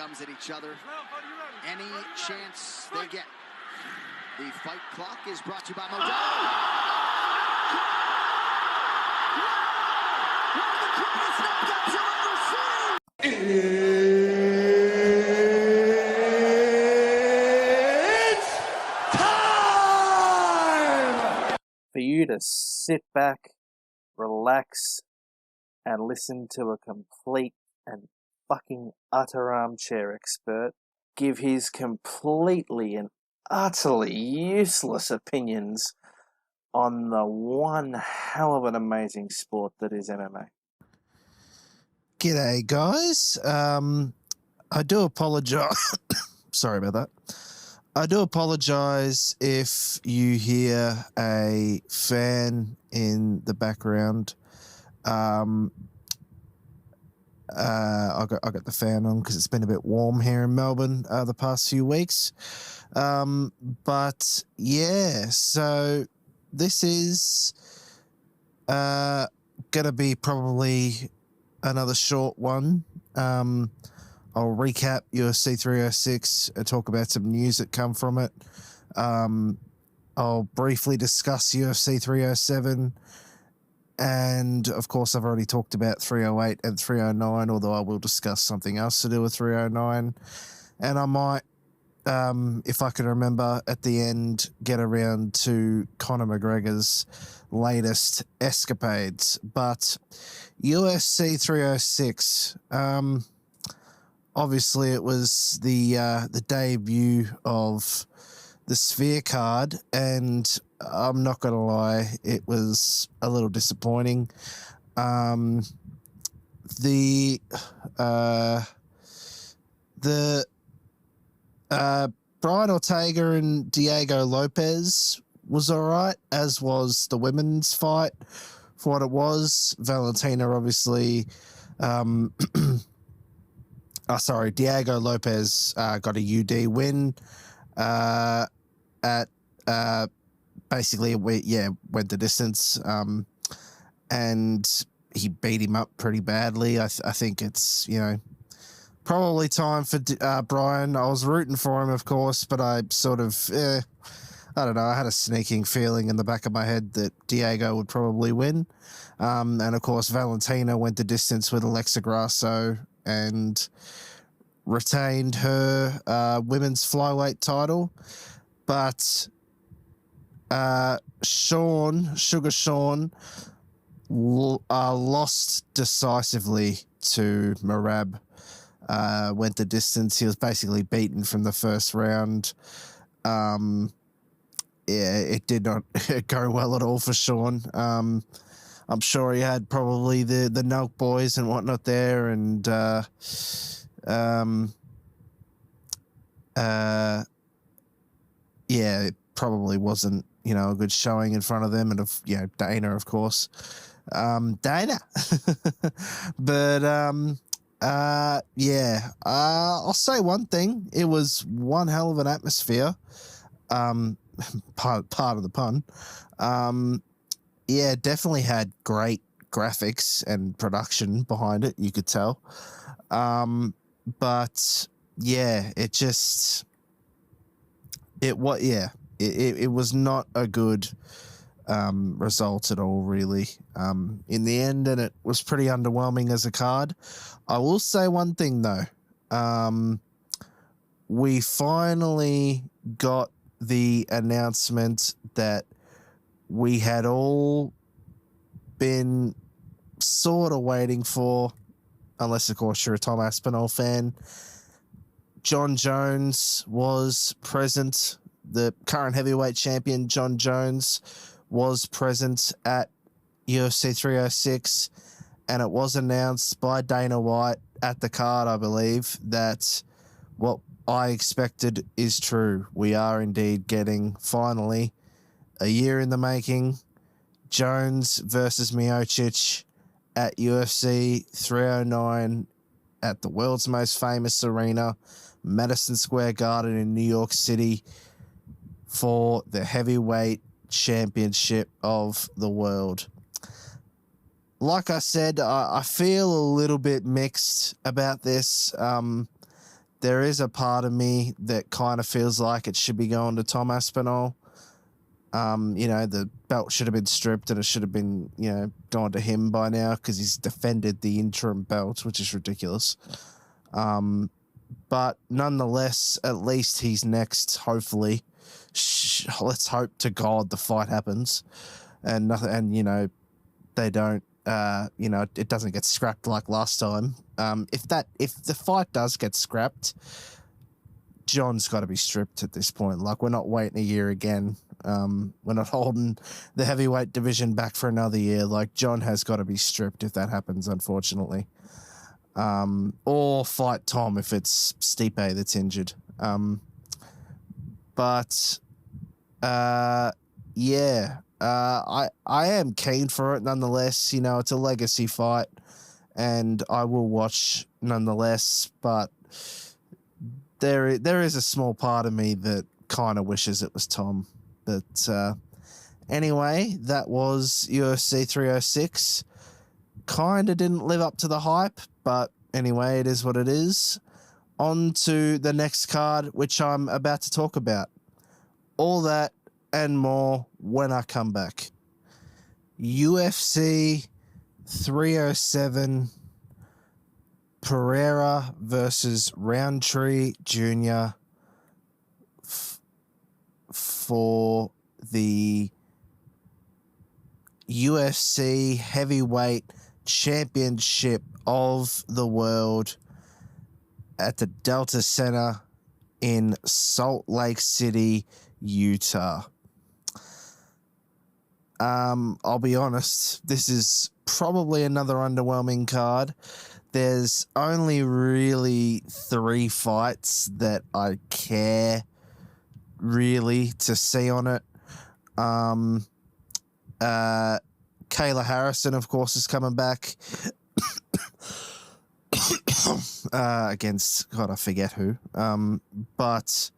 gums at each other any chance they get. The fight clock is brought to you by Modelo. It's time for you to sit back, relax, and listen to a complete and fucking utter armchair expert give his completely and utterly useless opinions on the one hell of an amazing sport that is MMA. G'day, guys. I do apologise. Sorry about that. I do apologise if you hear a fan in the background. I got the fan on because it's been a bit warm here in Melbourne the past few weeks. But yeah, so this is going to be probably another short one. I'll recap UFC 306 and talk about some news that come from it. I'll briefly discuss UFC 307. And, of course, I've already talked about 308 and 309, although I will discuss something else to do with 309. And I might, if I can remember, at the end, get around to Conor McGregor's latest escapades. But UFC 306, obviously it was the debut of the Sphere card, and I'm not going to lie, it was a little disappointing. Brian Ortega and Diego Lopes was all right, as was the women's fight for what it was. Valentina, obviously, Diego Lopes got a UD win at basically, went the distance, and he beat him up pretty badly. I think it's, probably time for Brian. I was rooting for him, of course, but I sort of, I don't know, I had a sneaking feeling in the back of my head that Diego would probably win. And, of course, Valentina went the distance with Alexa Grasso and retained her women's flyweight title. But Suga Sean lost decisively to Merab. Went the distance. He was basically beaten from the first round. It did not go well at all for Sean. I'm sure he had probably the Nelk boys and whatnot there, and it probably wasn't, a good showing in front of them, and Dana, of course. Dana. But I'll say one thing. It was one hell of an atmosphere. Part of the pun. Definitely had great graphics and production behind it, you could tell. But it was not a good result at all, really, in the end, and it was pretty underwhelming as a card. I will say one thing, though. We finally got the announcement that we had all been sort of waiting for, unless, of course, you're a Tom Aspinall fan. Jon Jones was present. The current heavyweight champion, Jon Jones, was present at UFC 306, and it was announced by Dana White at the card, I believe, that what I expected is true. We are indeed getting, finally, a year in the making, Jones versus Miocic at UFC 309 at the world's most famous arena, Madison Square Garden in New York City, for the heavyweight championship of the world. Like I said, I feel a little bit mixed about this. there is a part of me that kind of feels like it should be going to Tom Aspinall. The belt should have been stripped and it should have been, gone to him by now because he's defended the interim belt, which is ridiculous. But nonetheless, at least he's next, hopefully. Let's hope to God the fight happens and nothing, and, they don't, it doesn't get scrapped like last time. If the fight does get scrapped, Jon's got to be stripped at this point. Like, we're not waiting a year again. We're not holding the heavyweight division back for another year. Like, Jon has got to be stripped if that happens, unfortunately. Or fight Tom if it's Stipe that's injured. I am keen for it nonetheless. It's a legacy fight and I will watch nonetheless, but there is a small part of me that kind of wishes it was Tom. But anyway, that was UFC 306. Kind of didn't live up to the hype, but anyway, it is what it is. On to the next card, which I'm about to talk about. All that and more when I come back. UFC 307, Pereira versus Rountree Jr. For the UFC Heavyweight Championship of the world at the Delta Center in Salt Lake City, Utah. I'll be honest, this is probably another underwhelming card. There's only really 3 fights that I care really to see on it. Kayla Harrison, of course, is coming back against, God, I forget who. But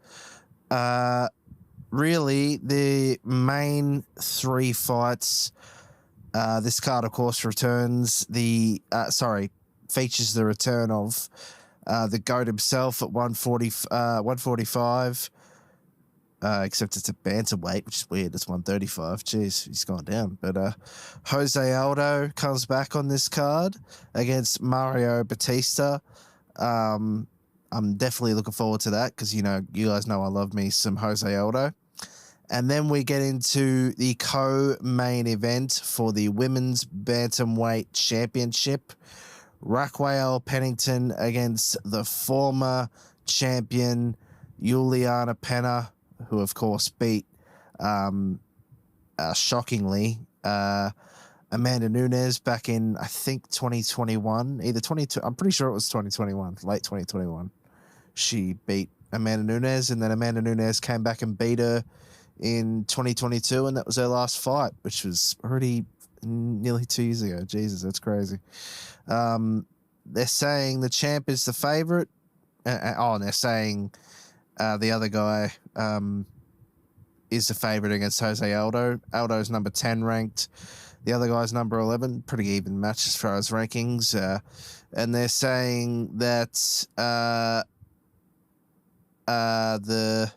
really, the main 3 fights, this card, of course, features the return of the GOAT himself at 145. Except it's a bantamweight, which is weird. It's 135. Jeez, he's gone down. But Jose Aldo comes back on this card against Mario Bautista. I'm definitely looking forward to that because, you guys know I love me some Jose Aldo. And then we get into the co-main event for the Women's Bantamweight Championship. Raquel Pennington against the former champion Julianna Pena, who of course beat, shockingly, Amanda Nunes back in, I think, 2021, either 22. I'm pretty sure it was 2021, late 2021. She beat Amanda Nunes, and then Amanda Nunes came back and beat her in 2022, and that was her last fight, which was already nearly 2 years ago. Jesus, that's crazy. They're saying the champ is the favorite. And they're saying the other guy is the favorite against Jose Aldo. Aldo's number 10 ranked. The other guy's number 11. Pretty even match as far as rankings. And they're saying that the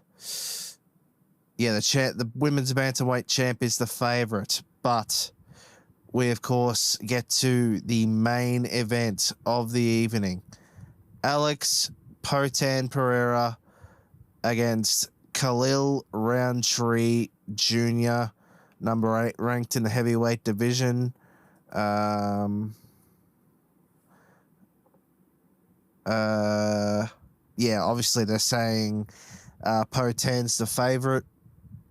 women's bantamweight champ is the favorite, but we of course get to the main event of the evening. Alex Poatan Pereira against Khalil Rountree Jr., number 8 ranked in the heavyweight division. Obviously they're saying Poatan's the favorite.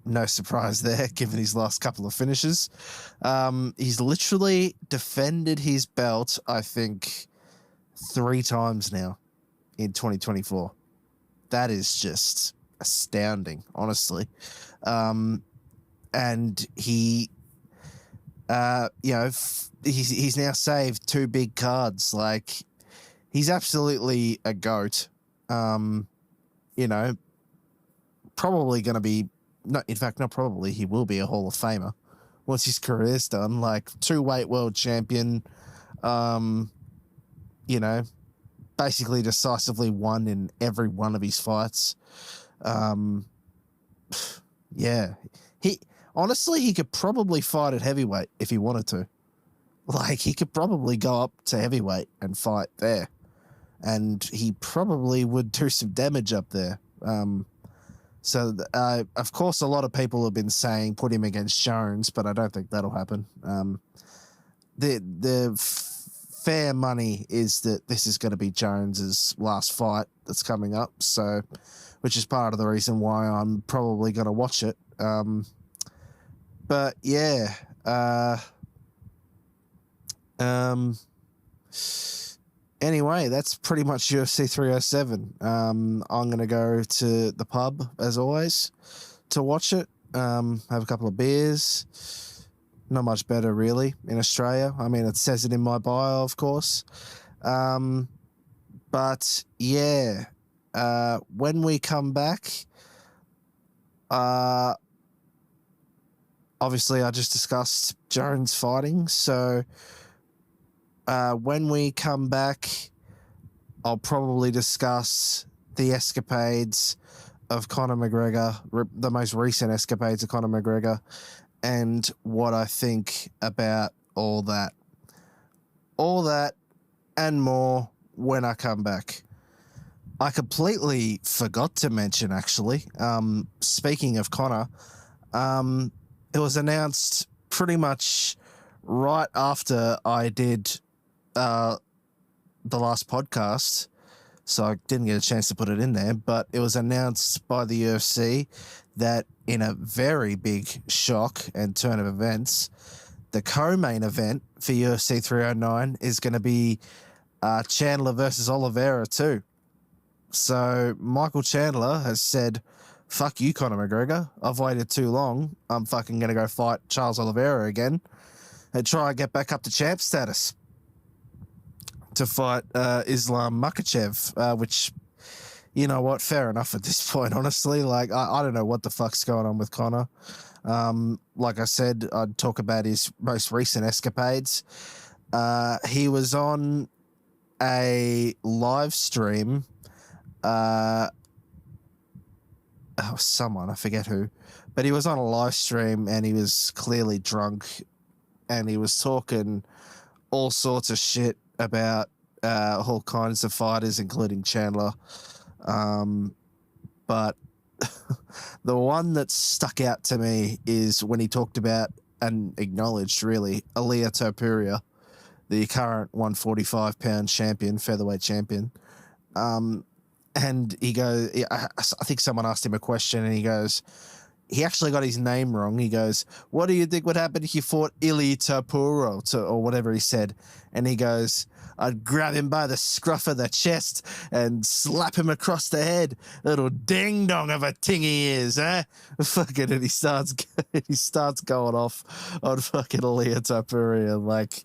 No surprise there, given his last couple of finishes. He's literally defended his belt, I think, 3 times now in 2024. That is just astounding, honestly. And he, he's now saved 2 big cards. Like, he's absolutely a GOAT. Probably going to be, not probably, he will be a Hall of Famer once his career's done. Like, 2-weight world champion, basically decisively won in every one of his fights. Yeah. He could probably fight at heavyweight if he wanted to. Like, he could probably go up to heavyweight and fight there. And he probably would do some damage up there. Of course, a lot of people have been saying put him against Jones, but I don't think that'll happen. The fair money is that this is going to be Jones's last fight that's coming up, so which is part of the reason why I'm probably going to watch it. But yeah, anyway, that's pretty much UFC 307. I'm going to go to the pub, as always, to watch it, have a couple of beers. Not much better, really, in Australia. I mean, it says it in my bio, of course. But, yeah, when we come back, obviously I just discussed Jones fighting, so when we come back, I'll probably discuss the escapades of Conor McGregor, the most recent escapades of Conor McGregor, and what I think about all that. All that and more when I come back. I completely forgot to mention, actually, speaking of Conor, it was announced pretty much right after I did the last podcast, so I didn't get a chance to put it in there, but it was announced by the UFC that in a very big shock and turn of events, the co-main event for UFC 309 is going to be Chandler versus Oliveira too. So Michael Chandler has said, fuck you, Conor McGregor. I've waited too long. I'm fucking going to go fight Charles Oliveira again and try and get back up to champ status to fight Islam Makhachev, which, you know what, fair enough at this point, honestly. Like, I don't know what the fuck's going on with Conor. Like I said, I'd talk about his most recent escapades. He was on a live stream. Someone, I forget who, but he was on a live stream and he was clearly drunk and he was talking all sorts of shit about all kinds of fighters, including Chandler. But the one that stuck out to me is when he talked about and acknowledged, really, Ilia Topuria, the current 145-pound champion, featherweight champion. And he goes, I think someone asked him a question and he goes, he actually got his name wrong. He goes, what do you think would happen if you fought Ilia Topuria, or whatever he said? And he goes, I'd grab him by the scruff of the chest and slap him across the head. Little ding-dong of a ting he is, eh? Fucking, and he starts going off on fucking Ilia Topuria. Like,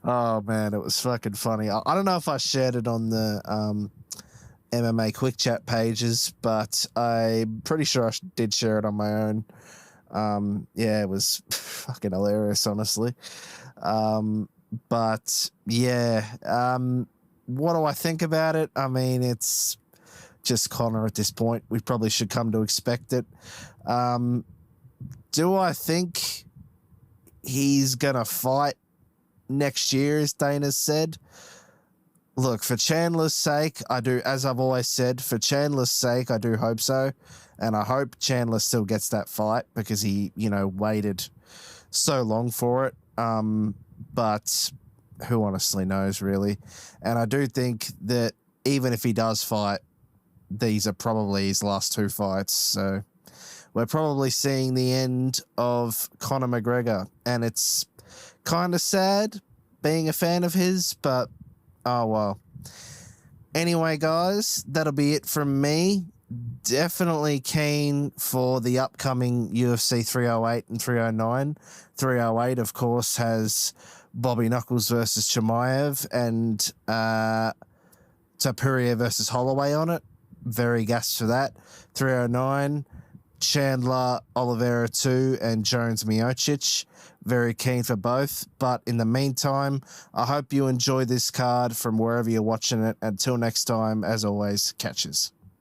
oh man, it was fucking funny. I don't know if I shared it on the MMA Quick Chat pages, but I'm pretty sure I did share it on my own. Yeah, it was fucking hilarious, honestly. But yeah, what do I think about it? I mean, it's just Conor at this point. We probably should come to expect it. Do I think he's gonna fight next year, as Dana said? Look, for Chandler's sake, I do, as I've always said, for Chandler's sake, I do hope so. And I hope Chandler still gets that fight because he, waited so long for it. But who honestly knows, really? And I do think that even if he does fight, these are probably his last two fights. So we're probably seeing the end of Conor McGregor. And it's kind of sad being a fan of his, but oh, well. Anyway, guys, that'll be it from me. Definitely keen for the upcoming UFC 308 and 309. 308, of course, has Bobby Knuckles versus Chimaev and Topuria versus Holloway on it. Very gassed for that. 309, Chandler, Oliveira 2, and Jones Miocic. Very keen for both. But in the meantime, I hope you enjoy this card from wherever you're watching it. Until next time, as always, catches.